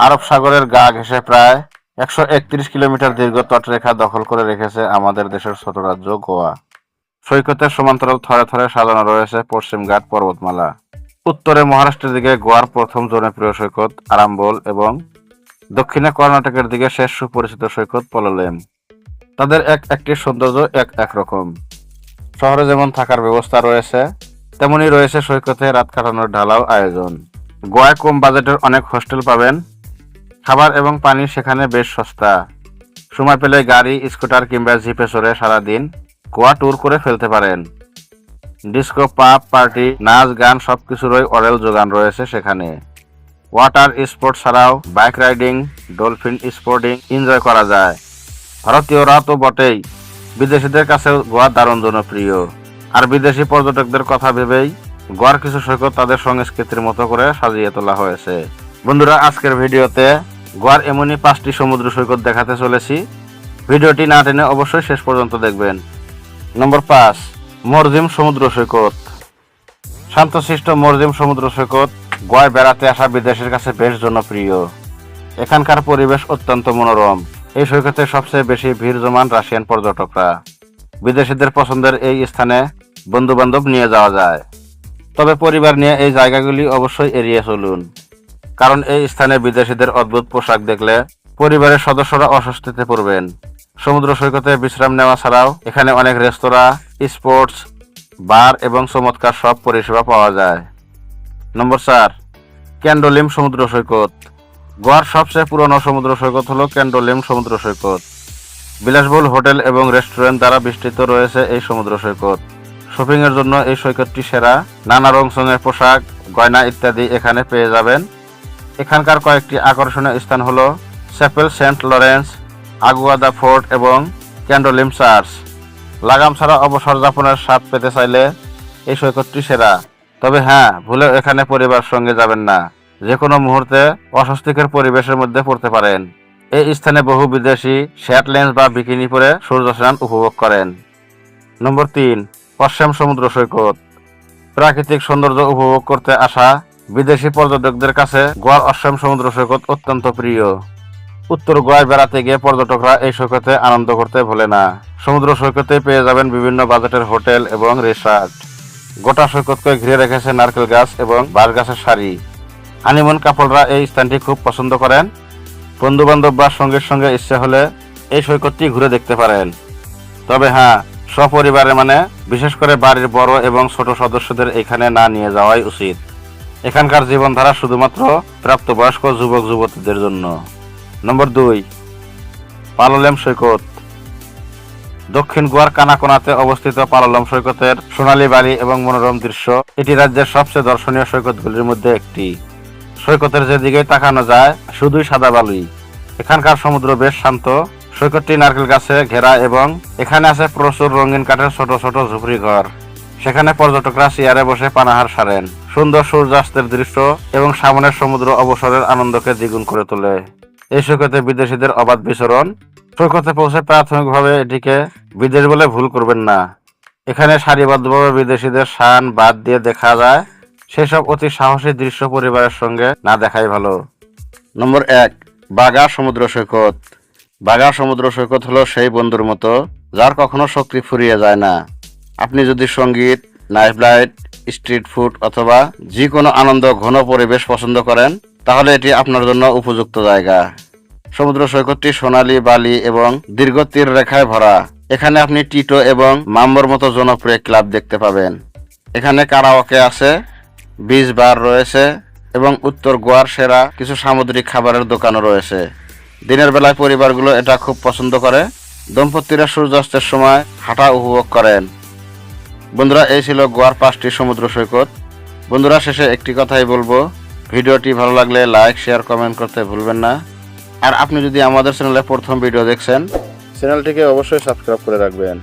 আরব সাগরের গা ঘেঁষে প্রায় 131 কিলোমিটার দীর্ঘ তটরেখা দখল করে রেখেছে আমাদের দেশের ছোট রাজ্য গোয়া। সৈকতের সমান্তরাল থরে থরে সাজানো রয়েছে পশ্চিমঘাট পর্বতমালা। উত্তরে মহারাষ্ট্রের দিকে গোয়ার প্রথম জনপ্রিয় সৈকত আরাম্বোল এবং দক্ষিণে কর্ণাটকের দিকে শেষ সুপরিচিত সৈকত পললেম। তাদের একটি সৌন্দর্য এক রকম। শহরে যেমন থাকার ব্যবস্থা রয়েছে, তেমনি রয়েছে সৈকতে রাত কাটানোর ঢালাও আয়োজন। গোয়ায় কম বাজেটের অনেক হোস্টেল পাবেন। খাবার এবং পানি সেখানে বেশ সস্তা। সময় পেলে গাড়ি, স্কুটার কিংবা জিপে চড়ে সারাদিন গোয়া ট্যুর করে ফেলতে পারেন। ডিস্কো, পাব, পার্টি, নাচ, গান সবকিছুরই অরেল যোগান রয়েছে সেখানে। ওয়াটার স্পোর্টস ছাড়াও bike riding, dolphin sporting enjoy করা যায়। ভারতীয়রা তো বটেই, বিদেশিদের কাছে গোয়া দারুণ জনপ্রিয়। আর বিদেশি পর্যটকদের কথা ভেবেই গোয়ার কিছু সৈকত তাদের সংস্কৃতির মতো করে সাজিয়ে তোলা হয়েছে। বন্ধুরা, আজকের ভিডিওতে গোয়ার এমনই 5টি সমুদ্র সৈকত দেখাতে চলেছি। ভিডিওটি না টেনে অবশ্যই শেষ পর্যন্ত দেখবেন। নম্বর 5, মরজিম সমুদ্র সৈকত। শান্তশিষ্ট মরজিম সমুদ্র সৈকত গোয়ায় বেড়াতে আসা বিদেশের কাছে বেশ জনপ্রিয়। এখানকার পরিবেশ অত্যন্ত মনোরম। এই সৈকতে সবচেয়ে বেশি ভিড় জমান রাশিয়ান পর্যটকরা। বিদেশিদের পছন্দের এই স্থানে বন্ধু বান্ধব নিয়ে যাওয়া যায়। তবে পরিবার নিয়ে এই জায়গাগুলি অবশ্যই এড়িয়ে চলুন, কারণ এই স্থানে বিদেশিদের অদ্ভুত পোশাক দেখলে পরিবারের সদস্যরা অস্বস্তিতে পড়বেন। সমুদ্র সৈকতে বিশ্রাম নেওয়া ছাড়াও এখানে অনেক রেস্তোরাঁ, স্পোর্টস বার এবং চমৎকার সব পরিষেবা পাওয়া যায়। নম্বর 4, ক্যান্ডোলিম সমুদ্র সৈকত। গোয়ার সবচেয়ে পুরনো সমুদ্র সৈকত হলো ক্যান্ডোলিম সমুদ্র সৈকত। বিলাসবহুল হোটেল এবং রেস্টুরেন্ট দ্বারা বেষ্টিত রয়েছে এই সমুদ্র সৈকত। শপিং এর জন্য এই সৈকতটি সেরা। নানা রঙের পোশাক, গয়না ইত্যাদি এখানে পেয়ে যাবেন। এখানকার কয়েকটি আকর্ষণীয় স্থান হলো chapel Saint Lawrence, Aguada fort এবং ক্যান্ডোলিম চার্চ। লাগাম ছাড়া অবসর যাপনের স্বাদ পেতে চাইলে এই সৈকতটি সেরা। তবে হ্যাঁ, ভুলেও এখানে পরিবার সঙ্গে যাবেন না। যে কোনো মুহূর্তে অস্বস্তিকর পরিবেশের মধ্যে পড়তে পারেন। এই স্থানে বহু বিদেশি শ্যাট লেন্স বা বিকিনি পরে সূর্য স্নান উপভোগ করেন। নম্বর 3, অসম সমুদ্র সৈকত। প্রাকৃতিক সৌন্দর্য উপভোগ করতে আসা বিদেশি পর্যটকদের কাছে গোয়ার অসম সমুদ্র সৈকত অত্যন্ত প্রিয়। উত্তর গোয়ায় বেড়াতে গিয়ে পর্যটকরা এই সৈকতে আনন্দ করতে ভোলে না। সমুদ্র সৈকতে পেয়ে যাবেন বিভিন্ন বাজেটের হোটেল এবং রিসর্ট। গোটা সৈকতকে ঘিরে রেখেছে নারকেল গাছ এবং বাঁশ গাছের সারি। হানিমুন কাপলরা এই স্থানটি খুব পছন্দ করেন। বন্ধু বান্ধব বা সঙ্গীর সঙ্গে ইচ্ছে হলে এই সৈকতটি ঘুরে দেখতে পারেন। তবে হ্যাঁ, সপরিবারে বিশেষ করে বাড়ির বড় এবং ছোট সদস্যদের এখানে না নিয়ে যাওয়াই উচিত। এখানকার জীবনধারা শুধুমাত্র প্রাপ্তবয়স্ক যুবক যুবতীদের জন্য। নম্বর 2, পালোলেম সৈকত। দক্ষিণ গোয়ার কানাকোনাতে অবস্থিত পালোলেম সৈকতের সোনালী বালি এবং মনোরম দৃশ্য এটি রাজ্যের সবচেয়ে দর্শনীয় সৈকতগুলির মধ্যে একটি। সৈকতের যেদিকে তাকানো যায় শুধুই সাদা বালুই। এখানকার সমুদ্র বেশ শান্ত। সৈকতটি নারকেল গাছে ঘেরা এবং এখানে আছে প্রচুর রঙিন কাঠের ছোট ছোট ঝুপড়ি ঘর। সেখানে পর্যটকরা চেয়ারে বসে পানাহার সারেন। সুন্দর সূর্যাস্তের দৃশ্য এবং সামনের সমুদ্র অবসরের আনন্দকে দ্বিগুণ করে তোলে। এই সৈকতে বিদেশিদের অবাধ বিচরণ। সৈকতে পৌঁছে প্রাথমিকভাবে এটিকে বিদেশ বলে ভুল করবেন না। এখানে সারিবদ্ধভাবে বিদেশিদের শান বাদ দিয়ে দেখা যায়। সেসব অতি সাহসী দৃশ্য পরিবারের সঙ্গে না দেখাই ভালো। নম্বর 1, বাগা সমুদ্র সৈকত। বাগা সমুদ্র সৈকত হলো সেই বন্ধুর মতো যার কখনো শক্তি ফুরিয়ে যায় না। আপনি যদি সঙ্গীত, নাইট লাইফ, স্ট্রিট ফুড অথবা যে কোনো আনন্দ ঘন পরিবেশ পছন্দ করেন, তাহলে এটি আপনার জন্য উপযুক্ত জায়গা। সমুদ্র সৈকতটি সোনালী বালি এবং দীর্ঘ তীর রেখায় ভরা। এখানে আপনি টিটো এবং মাম্বোর মতো জনপ্রিয় ক্লাব দেখতে পাবেন। এখানে কারাওকে আছে, বিচ বার রয়েছে এবং উত্তর গোয়ার সেরা কিছু সামুদ্রিক খাবারের দোকানও রয়েছে। দিনের বেলায় পরিবারগুলো এটা খুব পছন্দ করে। দম্পতিরা সূর্যাস্তের সময় হাঁটা উপভোগ করেন। বন্ধুরা, এই ছিল গোয়ার 5টি সমুদ্র সৈকত। বন্ধুরা, শেষে একটি কথাই বলবো, ভিডিওটি ভালো লাগলে লাইক, শেয়ার, কমেন্ট করতে ভুলবেন না। আর আপনি যদি আমাদের চ্যানেলে প্রথম ভিডিও দেখছেন, চ্যানেলটিকে অবশ্যই সাবস্ক্রাইব করে রাখবেন।